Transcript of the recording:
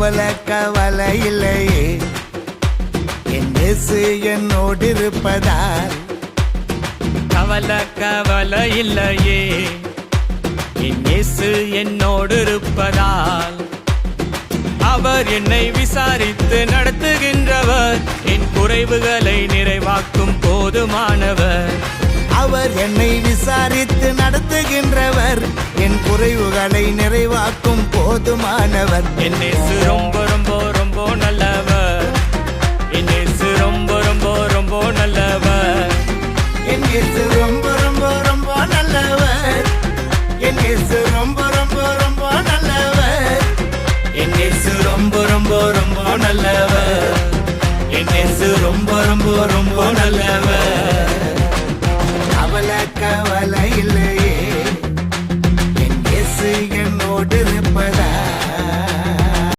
கவலை இல்லையே, என் இயேசு என்னோடு இருப்பதால். கவலை இல்லையே, என் இயேசு என்னோடு இருப்பதால். அவர் என்னை விசாரித்து நடத்துகின்றவர், என் குறைவுகளை நிறைவாக்கும் போதுமானவர். அவர் என்னை விசாரித்து நடத்துகின்றவர், என் குறைவுகளை நிறைவாக்கும் போதுமானவர். என் இயேசு ரொம்ப ரொம்ப ரொம்ப நல்லவர். என் இயேசு ரொம்ப ரொம்ப ரொம்ப நல்லவர். என் இயேசு ரொம்ப ரொம்ப ரொம்ப நல்லவர். என் இயேசு ரொம்ப ரொம்ப ரொம்ப நல்லவர். என் இயேசு ரொம்ப ரொம்ப ரொம்ப நல்லவர். என் இயேசு ரொம்ப ரொம்ப ரொம்ப நல்லவர். கவலை இல்லையே, என் இயேசு என்னோடு இருப்பதால்.